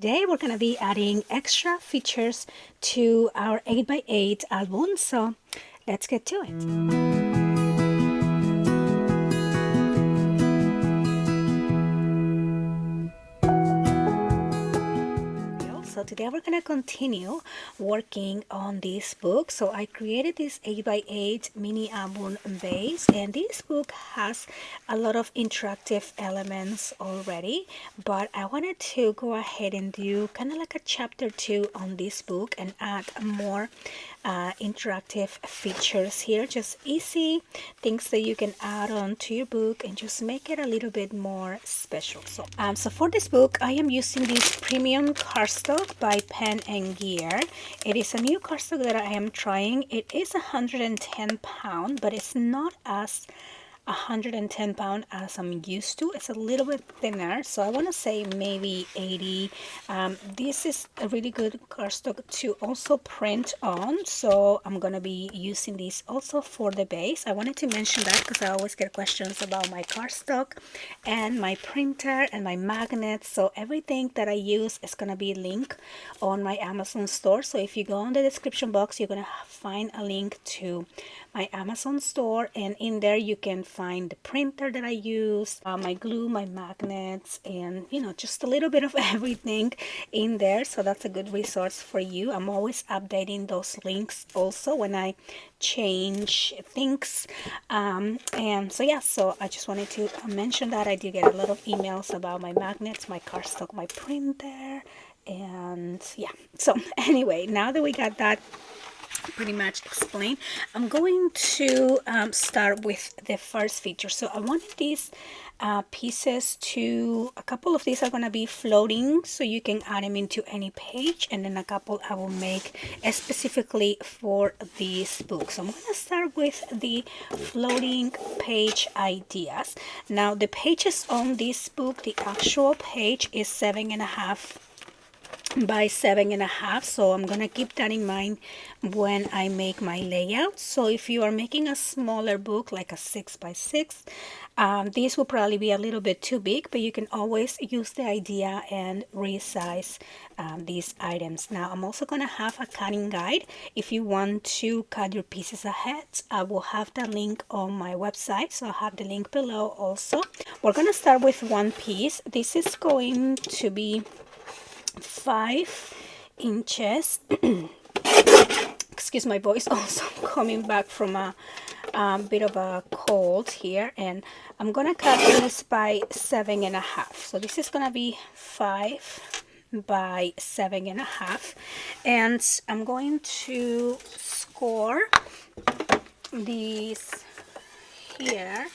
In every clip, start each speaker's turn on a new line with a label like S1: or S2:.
S1: Today we're going to be adding extra features to our 8x8 album, so let's get to it. So today we're going to continue working on this book. So I created this 8x8 mini album base, and this book has a lot of interactive elements already, but I wanted to go ahead and do kind of like a chapter 2 on this book and add more interactive features here, just easy things that you can add on to your book and just make it a little bit more special. So for this book I am using this premium cardstock by Pen and Gear. It is a new cardstock that I am trying. It is 110 pound, but it's not as 110 pound as I'm used to. It's a little bit thinner, so I want to say maybe 80. This is a really good cardstock to also print on, so I'm gonna be using this also for the base. I wanted to mention that because I always get questions about my cardstock and my printer and my magnets. So everything that I use is gonna be linked on my Amazon store. So if you go in the description box, you're gonna find a link to my Amazon store, and in there you can find the printer that I use, my glue, my magnets, and just a little bit of everything in there. So that's a good resource for you. I'm always updating those links also when I change things, and so yeah, so I just wanted to mention that I do get a lot of emails about my magnets, my cardstock, my printer, and yeah. So anyway, now that we got that pretty much explained, I'm going to start with the first feature. So I wanted these pieces to, a couple of these are going to be floating, so you can add them into any page, and then a couple I will make specifically for this book. So I'm going to start with the floating page ideas. Now the pages on this book, the actual page is 7.5 by 7.5, so I'm gonna keep that in mind when I make my layout. So if you are making a smaller book like a 6x6, this will probably be a little bit too big, but you can always use the idea and resize these items. Now I'm also gonna have a cutting guide if you want to cut your pieces ahead. I will have that link on my website, so I'll have the link below also. We're gonna start with one piece. This is going to be 5 inches. Excuse my voice, also coming back from a bit of a cold here, and I'm gonna cut this by 7.5. So this is gonna be 5 by 7.5, and I'm going to score these here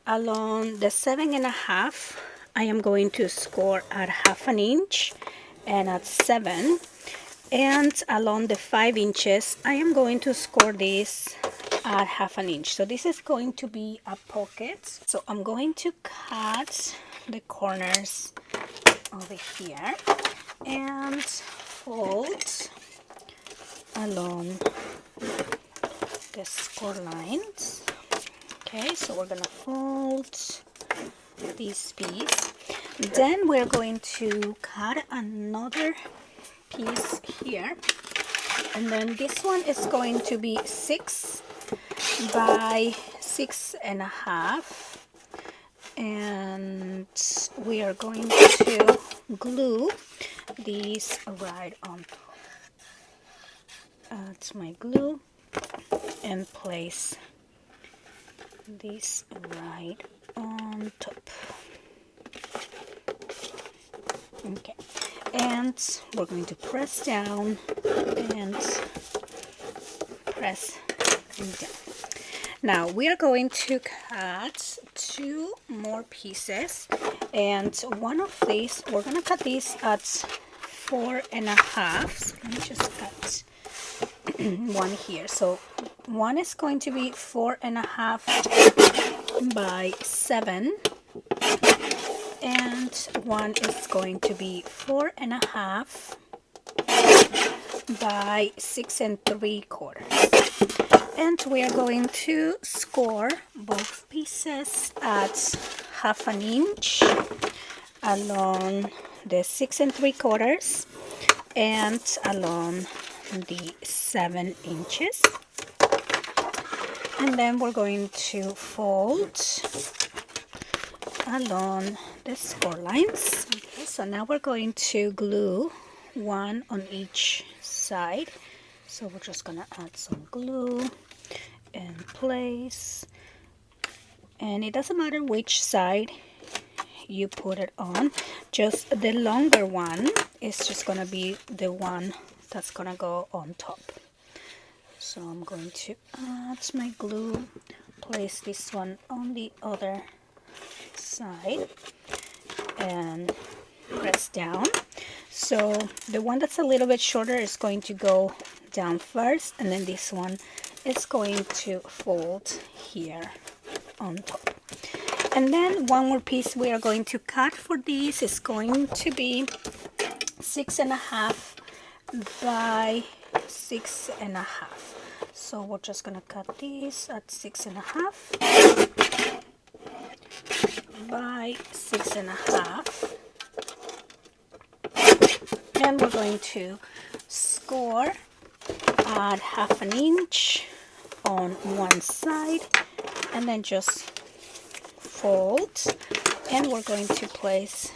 S1: along the 7.5. I am going to score at 1/2 inch and at 7, and along the 5 inches I am going to score this at 1/2 inch. So this is going to be a pocket, so I'm going to cut the corners over here and fold along the score lines. Okay, so we're gonna fold this piece, then we're going to cut another piece here, and then this one is going to be 6 by 6.5, and we are going to glue these right on. That's my glue, and place this right on top. Okay, and we're going to press down and press down. Now we are going to cut 2 more pieces, and one of these, we're going to cut these at 4.5. So let me just cut one here. So one is going to be 4.5 by 7, and one is going to be 4.5 by 6 3/4. And we are going to score both pieces at 1/2 inch along the 6 3/4 and along the 7 inches. And then we're going to fold along the score lines. Okay, so now we're going to glue one on each side. So we're just gonna add some glue and place, and it doesn't matter which side you put it on, just the longer one is just gonna be the one that's gonna go on top. So I'm going to add my glue, place this one on the other side and press down. So the one that's a little bit shorter is going to go down first, and then this one is going to fold here on top. And then one more piece we are going to cut for this is going to be 6.5 by 6.5. So we're just gonna cut this at 6.5 by 6.5, and we're going to score at 1/2 inch on one side, and then just fold, and we're going to place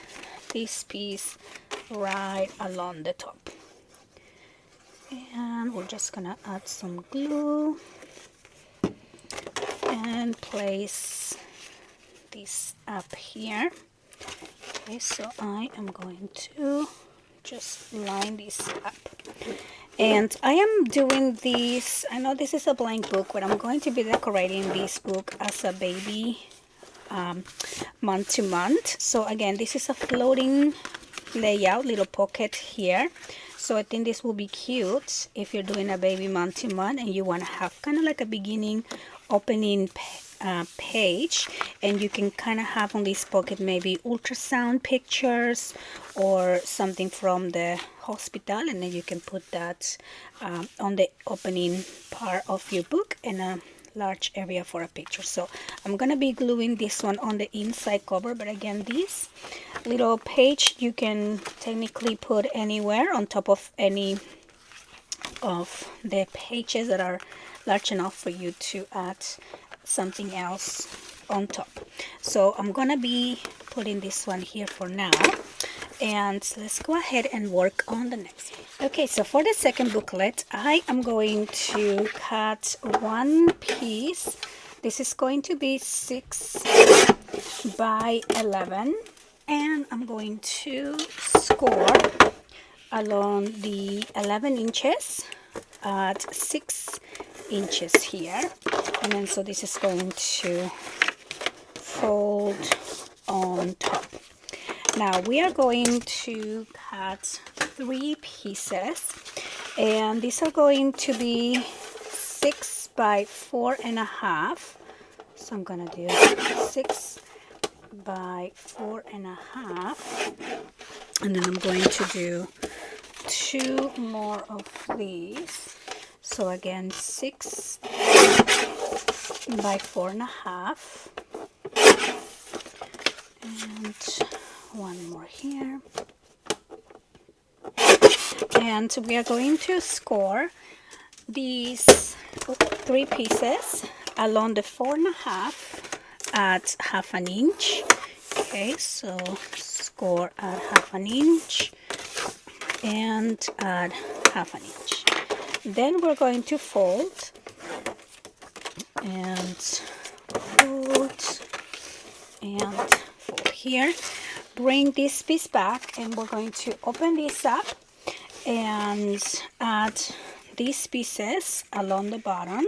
S1: this piece right along the top. And we're just gonna add some glue and place this up here. Okay, so I am going to just line this up, and I am doing this, I know this is a blank book, but I'm going to be decorating this book as a baby month to month. So again, this is a floating layout, little pocket here. So I think this will be cute if you're doing a baby month to month and you want to have kind of like a beginning opening page, and you can kind of have on this pocket maybe ultrasound pictures or something from the hospital, and then you can put that on the opening part of your book and a large area for a picture. So I'm gonna be gluing this one on the inside cover, but again, this little page you can technically put anywhere on top of any of the pages that are large enough for you to add something else on top. So I'm gonna be putting this one here for now, and let's go ahead and work on the next one. Okay, so for the second booklet, I am going to cut one piece. This is going to be 6 by 11, and I'm going to score along the 11 inches at 6 inches here, and then so this is going to fold on top. Now we are going to cut 3 pieces, and these are going to be 6 by 4.5. So I'm gonna do 6 by 4.5, and then I'm going to do 2 more of these. So again, 6 by 4.5, and one more here. And we are going to score these 3 pieces along the 4.5 at 1/2 inch. Okay, so score at 1/2 inch and at 1/2 inch. Then we're going to fold and fold and fold here. Bring this piece back, and we're going to open this up and add these pieces along the bottom.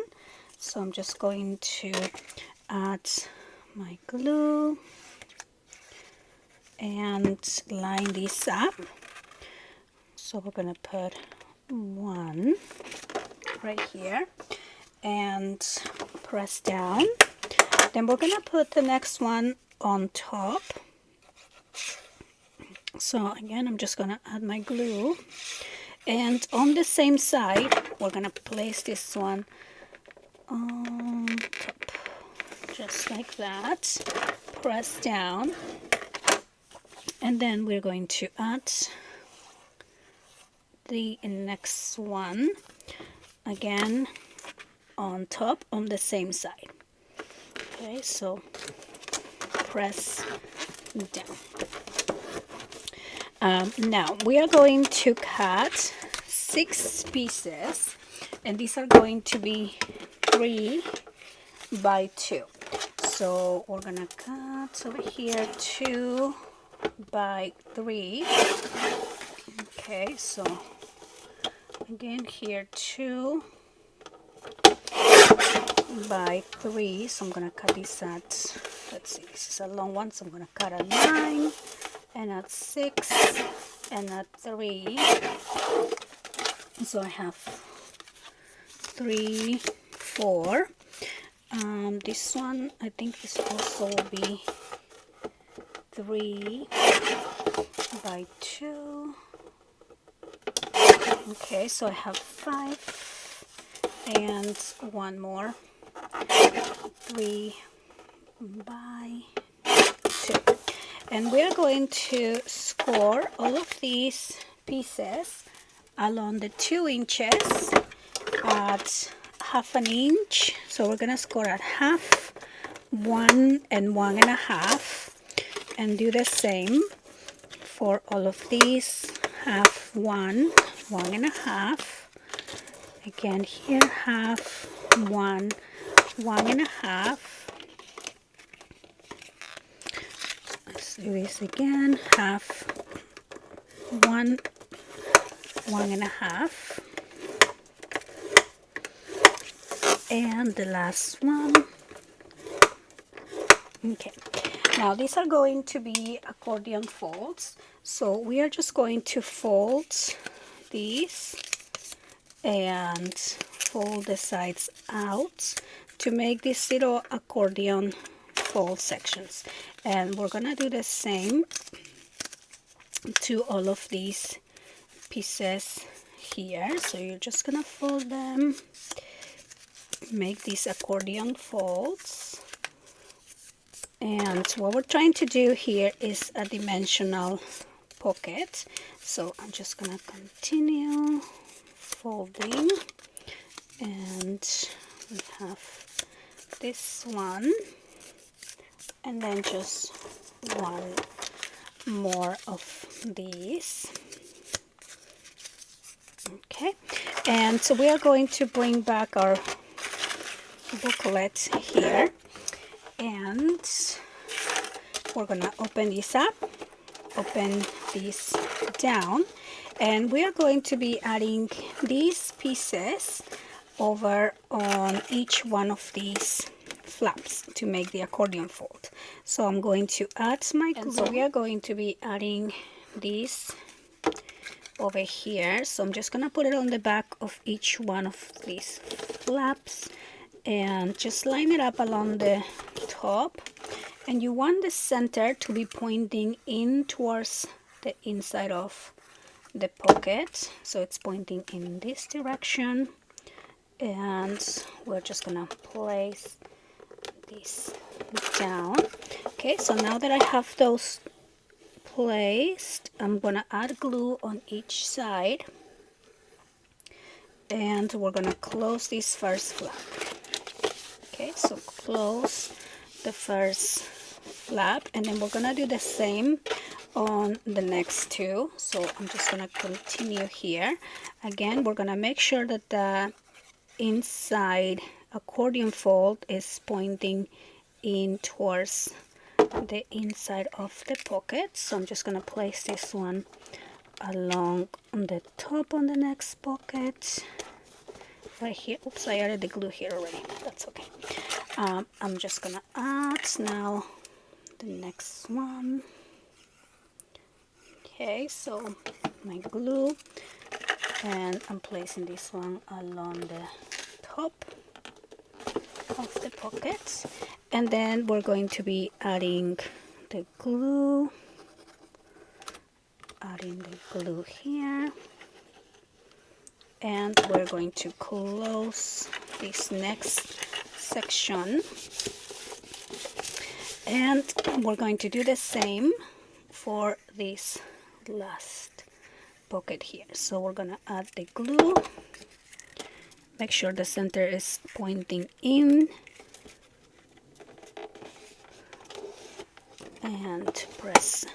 S1: So I'm just going to add my glue and line this up. So we're going to put one right here and press down. Then we're going to put the next one on top. So again, I'm just going to add my glue, and on the same side we're going to place this one on top, just like that. Press down, And then we're going to add the next one again on top on the same side. Okay, so press down. Now we are going to cut 6 pieces, and these are going to be 3 by 2. So we're gonna cut over here 2 by 3. Okay, so again here 2 by 3. So I'm gonna cut this at, let's see, this is a long one, so I'm gonna cut at 9 and at 6 and at 3. So I have 3, 4. This one, I think this also will be 3 by 2. Okay, so I have 5 and one more, 3 by 2. And we are going to score all of these pieces along the 2 inches at half an inch. So we're gonna score at half, 1 and 1 1/2, and do the same for all of these. Half, 1, 1 1/2. Again here, half, 1, 1 1/2. Let's do this again. Half, 1, 1 1/2. And the last one. Okay, now these are going to be accordion folds, so we are just going to fold these and fold the sides out to make these little accordion fold sections. And we're gonna do the same to all of these pieces here. So you're just gonna fold them, make these accordion folds. And what we're trying to do here is a dimensional pocket. So I'm just gonna continue folding, and we have this one, and then just one more of these. Okay, and so we are going to bring back our booklet here, and we're gonna open this up, open this down, and we are going to be adding these pieces over on each one of these flaps to make the accordion fold. So I'm going to add my glue. And so we are going to be adding these over here. So I'm just gonna put it on the back of each one of these flaps and just line it up along the top, and you want the center to be pointing in towards the inside of the pocket, so it's pointing in this direction. And we're just gonna place this down. Okay, so now that I have those placed, I'm gonna add glue on each side, and we're gonna close this first flap. Okay, so close the first flap, and then we're gonna do the same on the next two. So I'm just gonna continue here. Again, we're gonna make sure that the inside accordion fold is pointing in towards the inside of the pocket. So I'm just gonna place this one along on the top on the next pocket right here. Oops, I added the glue here already. That's okay. I'm just gonna add now the next one. Okay, so my glue, and I'm placing this one along the top of the pocket, and then we're going to be adding the glue, here, and we're going to close this next section, and we're going to do the same for this last pocket here. So we're gonna add the glue. Make sure the center is pointing in and press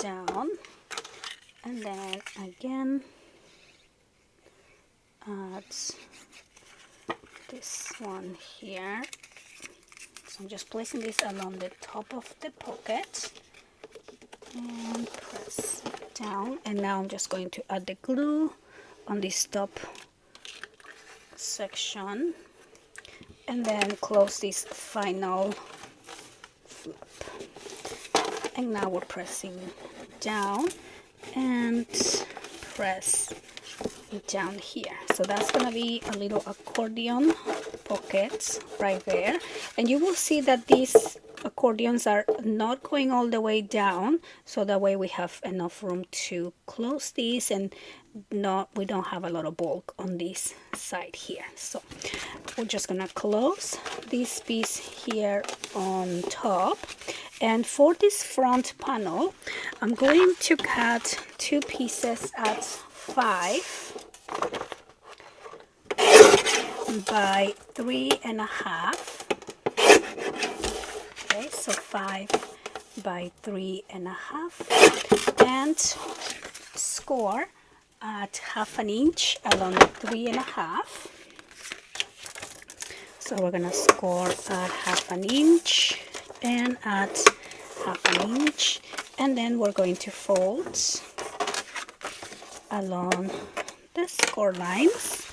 S1: down, and then again add this one here. So I'm just placing this along the top of the pocket and press down, and now I'm just going to add the glue on this top section and then close this final flap. And now we're pressing down and press down here. So that's gonna be a little accordion pocket right there, and you will see that these accordions are not going all the way down, so that way we have enough room to close these and we don't have a lot of bulk on this side here. So we're just gonna close this piece here on top, and for this front panel I'm going to cut two pieces at 5 by 3.5. Okay, so 5 by 3.5, and score at 1/2 inch along 3.5. So we're gonna score at 1/2 inch and at 1/2 inch, and then we're going to fold along the score lines,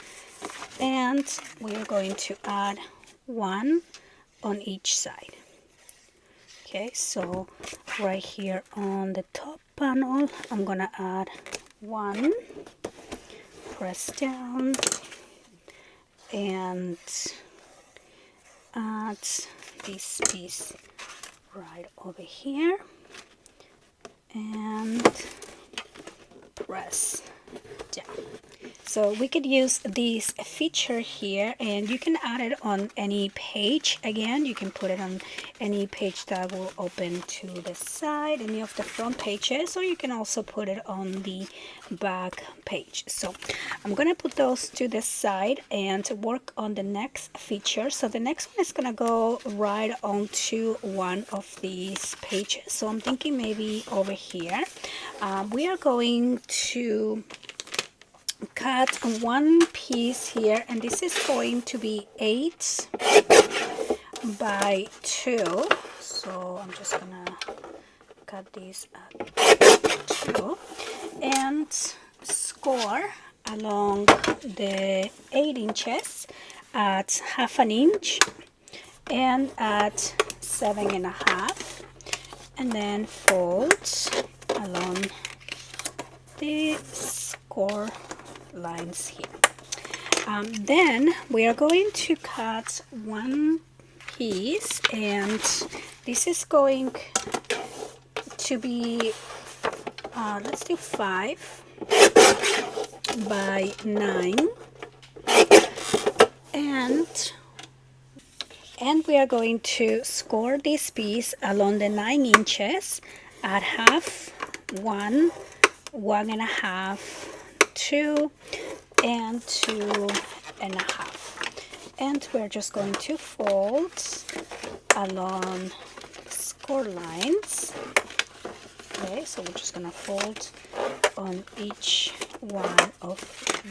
S1: and we're going to add 1 on each side. Okay, so right here on the top panel I'm gonna add 1, press down and add this piece right over here and press down. So we could use this feature here, and you can add it on any page. Again, you can put it on any page that will open to the side, any of the front pages, or you can also put it on the back page. So I'm gonna put those to the side and work on the next feature. So the next one is gonna go right onto one of these pages. So I'm thinking maybe over here. We are going to cut one piece here, and this is going to be 8 by 2. So I'm just gonna cut this at 2 and score along the 8 inches at 1/2 inch and at 7.5, and then fold along the score lines here. Then we are going to cut one piece, and this is going to be let's do 5 by 9, and we are going to score this piece along the 9 inches at 1/2, 1, 1.5, 2, and 2.5, and we're just going to fold along score lines. Okay, so we're just gonna fold on each one of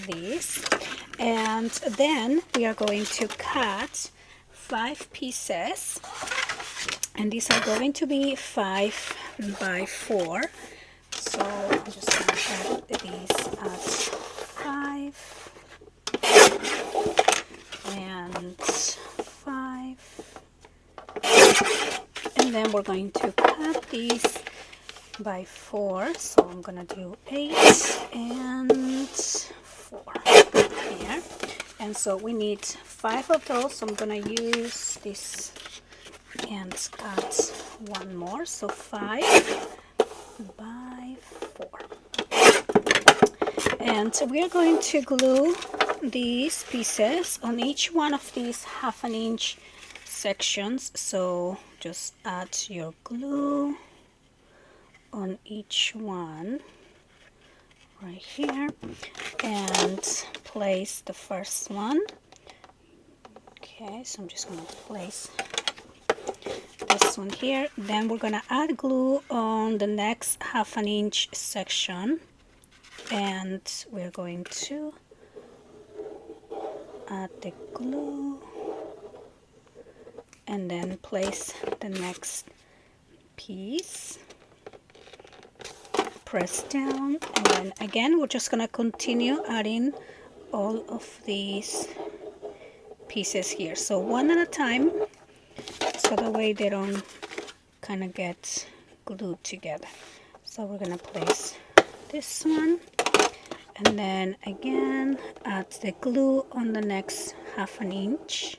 S1: these, and then we are going to cut 5 pieces, and these are going to be 5 by 4. So I'm just going to add these at 5 and 5, and then we're going to cut these by 4. So I'm going to do 8 and 4 here, and so we need 5 of those. So I'm going to use this and cut one more, so 5 by 4, and we are going to glue these pieces on each one of these 1/2 inch sections. So just add your glue on each one right here and place the first one. Okay, so I'm just going to place this one here. Then we're going to add glue on the next 1/2 inch section, and we're going to add the glue and then place the next piece, press down, and then again we're just going to continue adding all of these pieces here, so one at a time, so that way they don't kind of get glued together. So we're going to place this one, and then again add the glue on the next 1/2 inch,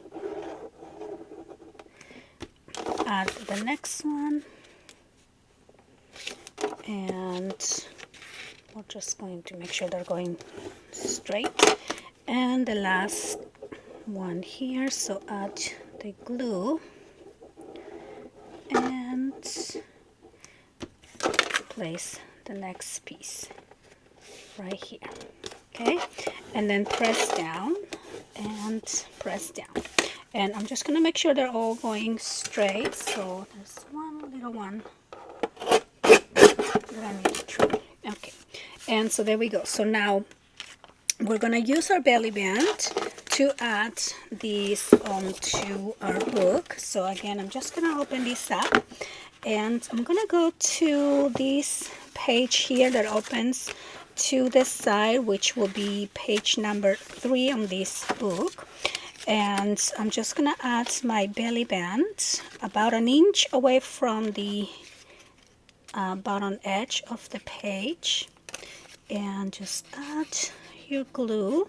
S1: add the next one, and we're just going to make sure they're going straight, and the last one here, so add the glue and place the next piece right here. Okay, and then press down and press down, and I'm just gonna make sure they're all going straight. So there's one little one that I need to trim. Okay, and so there we go. So now we're gonna use our belly band to add these onto our book. So again, I'm just gonna open this up, and I'm gonna go to this page here that opens to the side, which will be page number 3 on this book, and I'm just gonna add my belly band about 1 inch away from the bottom edge of the page, and just add your glue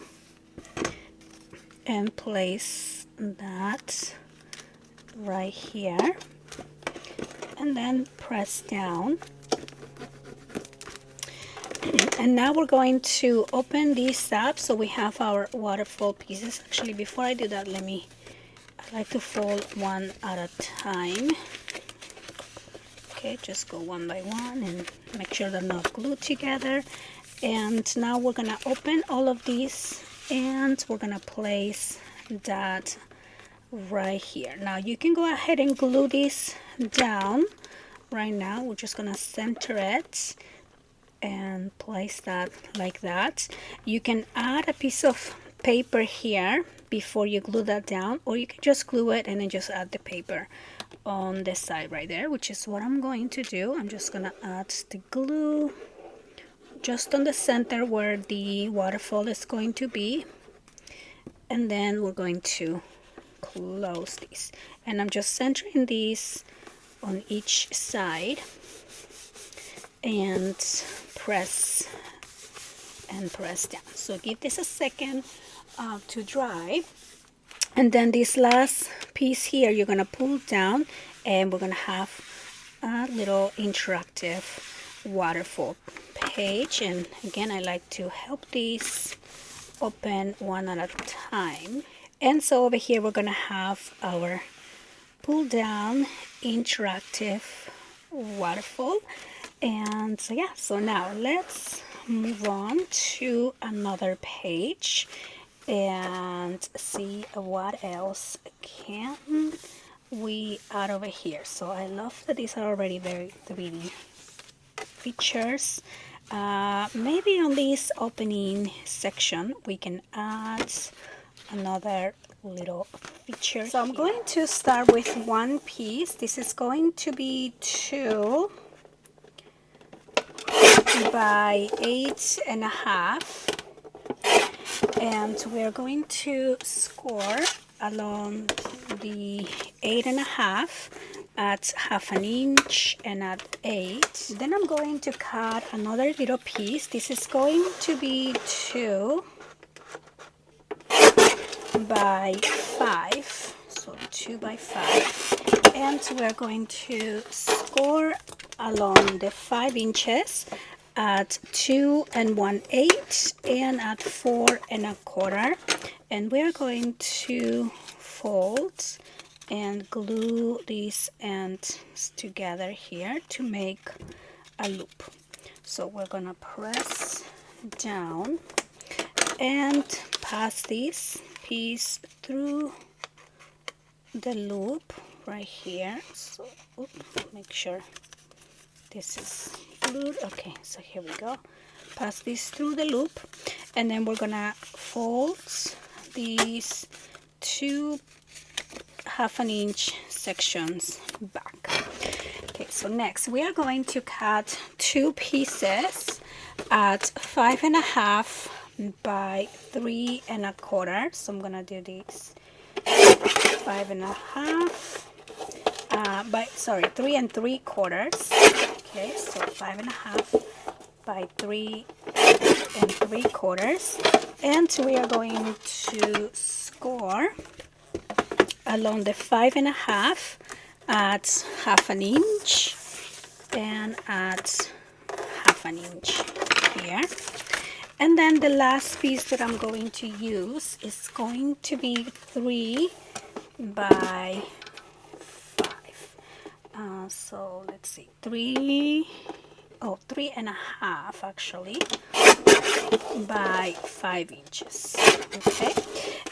S1: and place that right here, and then press down. And now we're going to open these up, so we have our waterfall pieces. Actually, before I do that, I like to fold one at a time. Okay, just go one by one and make sure they're not glued together. And now we're gonna open all of these, and we're gonna place that right here. Now you can go ahead and glue this down right now. We're just gonna center it and place that like that. You can add a piece of paper here before you glue that down, or you can just glue it and then just add the paper on the side right there, which is what I'm going to do. I'm just gonna add the glue just on the center where the waterfall is going to be, and then we're going to close these, and I'm just centering these on each side and press and press down. So give this a second to dry, and then this last piece here you're gonna pull down, and we're gonna have a little interactive waterfall page. And again, I like to help these open one at a time. And so over here we're gonna have our pull down interactive waterfall. And so yeah, so now let's move on to another page and see what else can we add over here. So I love that these are already very 3D features. Maybe on this opening section we can add another little feature. So I'm going to start with one piece. This is going to be 2 by 8.5, and we're going to score along the 8.5 at 1/2 inch and at 8. Then I'm going to cut another little piece. This is going to be 2 by 5, so 2 by 5, and we're going to score along the 5 inches at 2 1/8 and at 4 1/4, and we're going to fold and glue these ends together here to make a loop. So we're gonna press down and pass this piece through the loop right here. So make sure this is glued. Okay, so here we go. Pass this through the loop, and then we're gonna fold these 2 1/2-inch sections back. Okay, so next we are going to cut 2 pieces at 5.5 by 3 1/4. So I'm gonna do this 5.5 by 3 3/4. Okay, so 5.5 by 3 3/4, and we are going to score along the 5.5 at 1/2 inch and at 1/2 inch here. And then the last piece that I'm going to use is going to be 3 by 5. So let's see, 3.5 actually by 5 inches. Okay,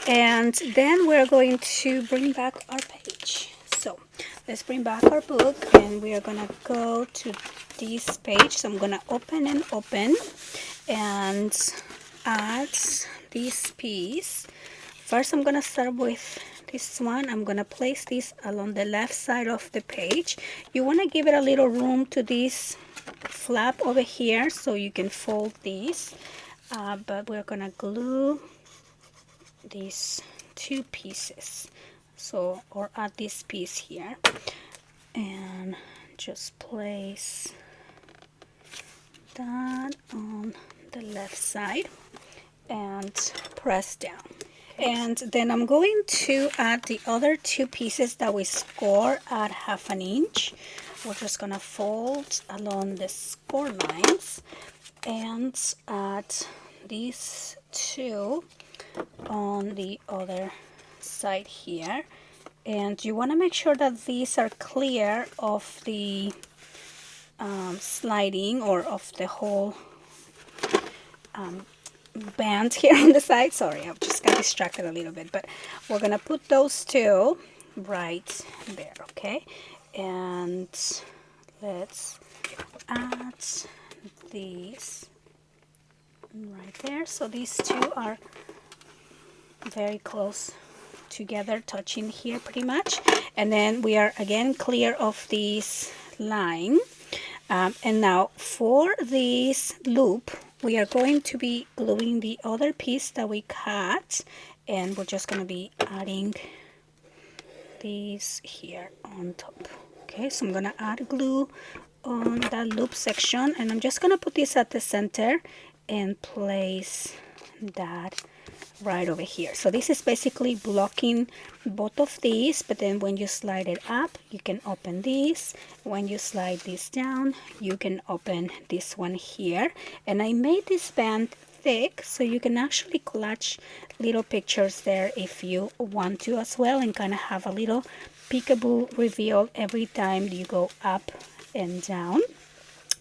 S1: and then we're going to bring back our page. So let's bring back our book, and we are gonna go to this page. So I'm gonna open and add this piece. First I'm gonna start with this one. I'm gonna place this along the left side of the page. You want to give it a little room to this flap over here so you can fold these, but we're gonna glue these 2 pieces, so, or add this piece here, and just place that on the left side and press down. And then I'm going to add the other 2 pieces that we score at 1/2 inch. We're just gonna fold along the score lines and add these 2 on the other side here. And you want to make sure that these are clear of the sliding or of the whole band here on the side. Sorry, I just got distracted a little bit, but we're gonna put those 2 right there. Okay, and let's add these right there. So these 2 are very close together, touching here pretty much, and then we are again clear of this line. And now for this loop we are going to be gluing the other piece that we cut, and we're just going to be adding these here on top. Okay, so I'm going to add glue on that loop section, and I'm just going to put this at the center and place that right over here. So this is basically blocking both of these, but then when you slide it up you can open this. When you slide this down you can open this one here. And I made this band thick so you can actually collage little pictures there if you want to as well, and kind of have a little peekaboo reveal every time you go up and down.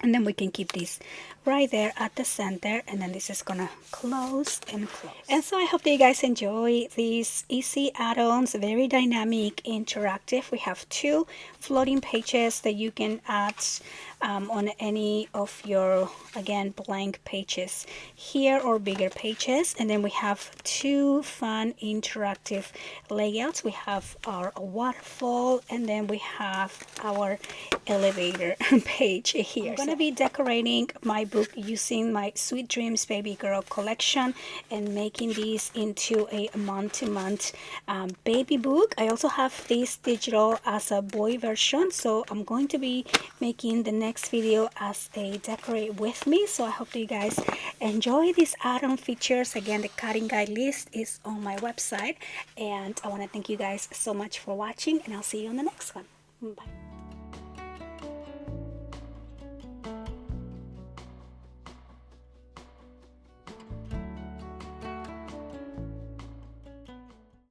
S1: And then we can keep this right there at the center, and then this is gonna close and close. And so I hope that you guys enjoy these easy add-ons, very dynamic, interactive. We have 2 floating pages that you can add on any of your, again, blank pages here or bigger pages. And then we have 2 fun interactive layouts. We have our waterfall, and then we have our elevator page here. I'm gonna be decorating my book using my Sweet Dreams Baby Girl collection and making these into a month-to-month baby book. I also have this digital as a boy version, so I'm going to be making the next video as a decorate with me. So I hope that you guys enjoy these add-on features. Again, the cutting guide list is on my website, and I want to thank you guys so much for watching, and I'll see you on the next one. Bye.